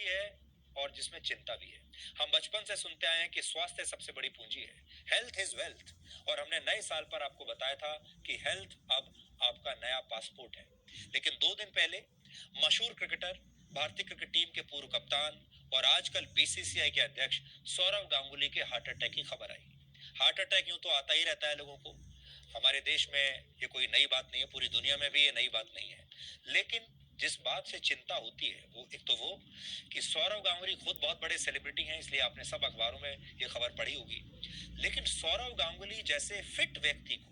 भी है और जिसमें चिंता भी है। हम बचपन से सुनते आए हैं कि स्वास्थ्य सबसे बड़ी पूंजी है, हेल्थ इज वेल्थ। और हमने नए साल पर आपको बताया था कि हेल्थ अब आपका नया पासपोर्ट है। लेकिन 2 दिन पहले मशहूर क्रिकेटर, भारतीय क्रिकेट टीम के पूर्व कप्तान और आजकल बीसीसीआई के अध्यक्ष सौरव गांगुली के हार्ट अटैक की खबर आई। हार्ट अटैक यूं तो आता ही रहता है लोगों को, हमारे देश में ये कोई नई बात नहीं है, पूरी दुनिया में भी ये नई बात नहीं है। लेकिन जिस बात से चिंता होती है वो एक तो वो कि सौरव गांगुली खुद बहुत बड़े सेलिब्रिटी हैं, इसलिए आपने सब अखबारों में ये खबर पढ़ी होगी। लेकिन सौरव गांगुली जैसे फिट व्यक्ति को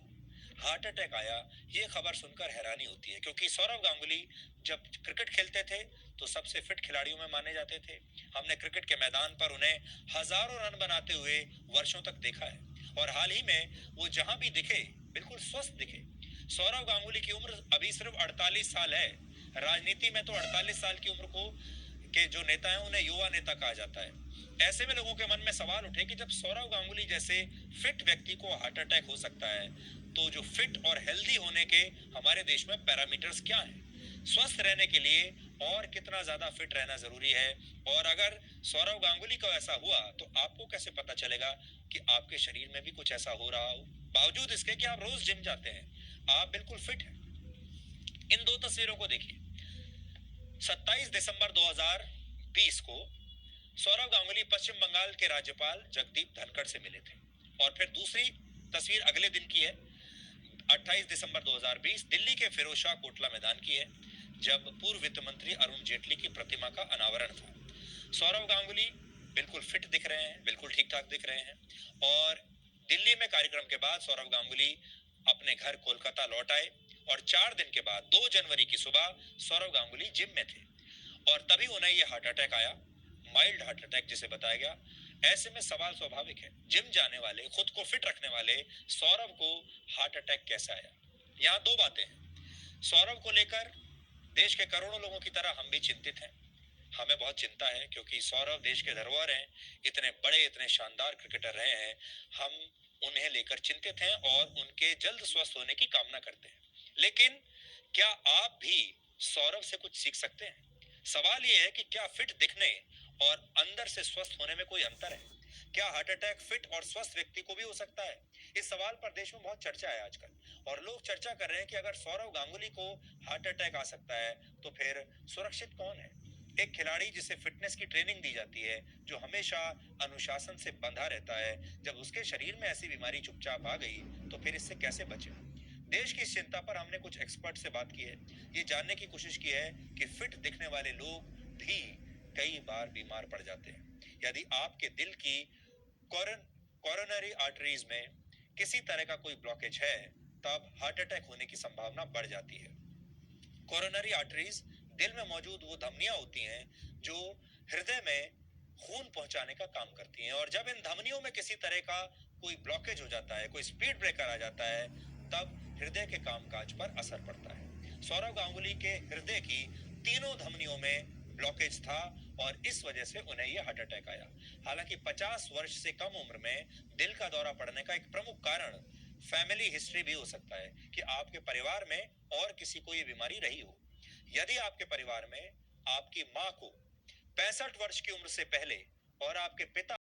हार्ट अटैक आया, ये खबर सुनकर हैरानी होती है, क्योंकि सौरव गांगुली जब क्रिकेट खेलते थे तो सबसे फिट खिलाड़ियों में माने जाते थे। हमने क्रिकेट के मैदान पर उन्हें हजारों रन बनाते हुए वर्षों तक देखा है, और हाल ही में वो जहां भी दिखे बिल्कुल स्वस्थ दिखे। सौरव गांगुली की उम्र अभी सिर्फ 48 साल है। राजनीति में तो 48 साल की उम्र को के जो नेता हैं उन्हें युवा नेता कहा जाता है। ऐसे में लोगों के मन में सवाल उठे कि जब सौरव गांगुली जैसे फिट व्यक्ति को हार्ट अटैक हो सकता है, तो जो फिट और हेल्दी होने के हमारे देश में पैरामीटर्स क्या हैं? स्वस्थ रहने के लिए और कितना ज्यादा फिट रहना जरूरी है? और अगर सौरव गांगुली को ऐसा हुआ तो आपको कैसे पता चलेगा कि आपके शरीर में भी कुछ ऐसा हो रहा हो, बावजूद इसके कि आप रोज जिम जाते हैं, आप बिल्कुल फिट हैं? इन दो तस्वीरों को देखिए। 27 दिसंबर 2020 को सौरव गांगुली पश्चिम बंगाल के राज्यपाल जगदीप धनखड़ से मिले थे। और फिर दूसरी तस्वीर अगले दिन की है, 28 दिसंबर 2020 दिल्ली के फिरोजशाह कोटला मैदान की है, जब पूर्व वित्त मंत्री अरुण जेटली की प्रतिमा का अनावरण था। सौरव गांगुली बिल्कुल फिट दिख रहे हैं, बिल्कुल ठीक ठाक दिख रहे हैं। और दिल्ली में कार्यक्रम के बाद सौरव गांगुली अपने घर कोलकाता लौट आए, और 4 दिन के बाद 2 जनवरी की सुबह सौरव गांगुली जिम में थे, और तभी उन्हें यह हार्ट अटैक आया, माइल्ड हार्ट अटैक जिसे बताया गया। ऐसे में सवाल स्वाभाविक है, जिम जाने वाले, खुद को फिट रखने वाले सौरव को हार्ट अटैक कैसे आया? यहाँ दो बातें हैं। सौरव को लेकर देश के करोड़ों लोगों की तरह हम भी चिंतित हैं। हमें बहुत चिंता है, क्योंकि सौरव देश के धरोहर हैं, इतने बड़े, इतने शानदार क्रिकेटर रहे हैं। हम उन्हें लेकर चिंतित हैं और उनके जल्द स्वस्थ होने की कामना करते हैं। लेकिन क्या आप भी सौरव से कुछ सीख सकते हैं? सवाल यह है कि क्या फिट दिखने और अंदर से स्वस्थ होने में कोई अंतर है? क्या हार्ट अटैक फिट और स्वस्थ व्यक्ति को भी हो सकता है? इस सवाल पर देश में बहुत चर्चा है आजकल, और लोग चर्चा कर रहे हैं कि अगर सौरव गांगुली को हार्ट अटैक आ सकता है तो फिर सुरक्षित कौन है? एक खिलाड़ी जिसे फिटनेस की ट्रेनिंग दी जाती है, जो हमेशा अनुशासन से बंधा रहता है, जब उसके शरीर में ऐसी बीमारी चुपचाप आ गई तो फिर इससे कैसे बचे? देश की इस चिंता पर हमने कुछ एक्सपर्ट से बात की है, ये जानने की कोशिश की है कि फिट दिखने वाले लोग भी कई बार बीमार पड़ जाते हैं। यदि आपके दिल की कोरोनरी आर्टरीज में किसी तरह का कोई ब्लॉकेज है, तब हार्ट अटैक होने की संभावना बढ़ जाती है। कोरोनरी आर्टरीज दिल में मौजूद वो धमनियां होती हैं जो हृदय में खून पहुंचाने का काम करती हैं, और जब इन धमनियों में किसी तरह का कोई ब्लॉकेज हो जाता है, कोई स्पीड ब्रेकर आ जाता है, तब हृदय के कामकाज पर असर पड़ता है। सौरव गांगुली के हृदय की तीनों धमनियों में ब्लॉकेज था, और इस वजह से उन्हें यह हार्ट अटैक आया। हालांकि 50 वर्ष से कम उम्र में दिल का दौरा पड़ने का एक प्रमुख कारण फैमिली हिस्ट्री भी हो सकता है, कि आपके परिवार में और किसी को यह बीमारी रही हो। यदि आपके परिवार में आपकी मां को 65 वर्ष की उम्र से पहले और आपके पिता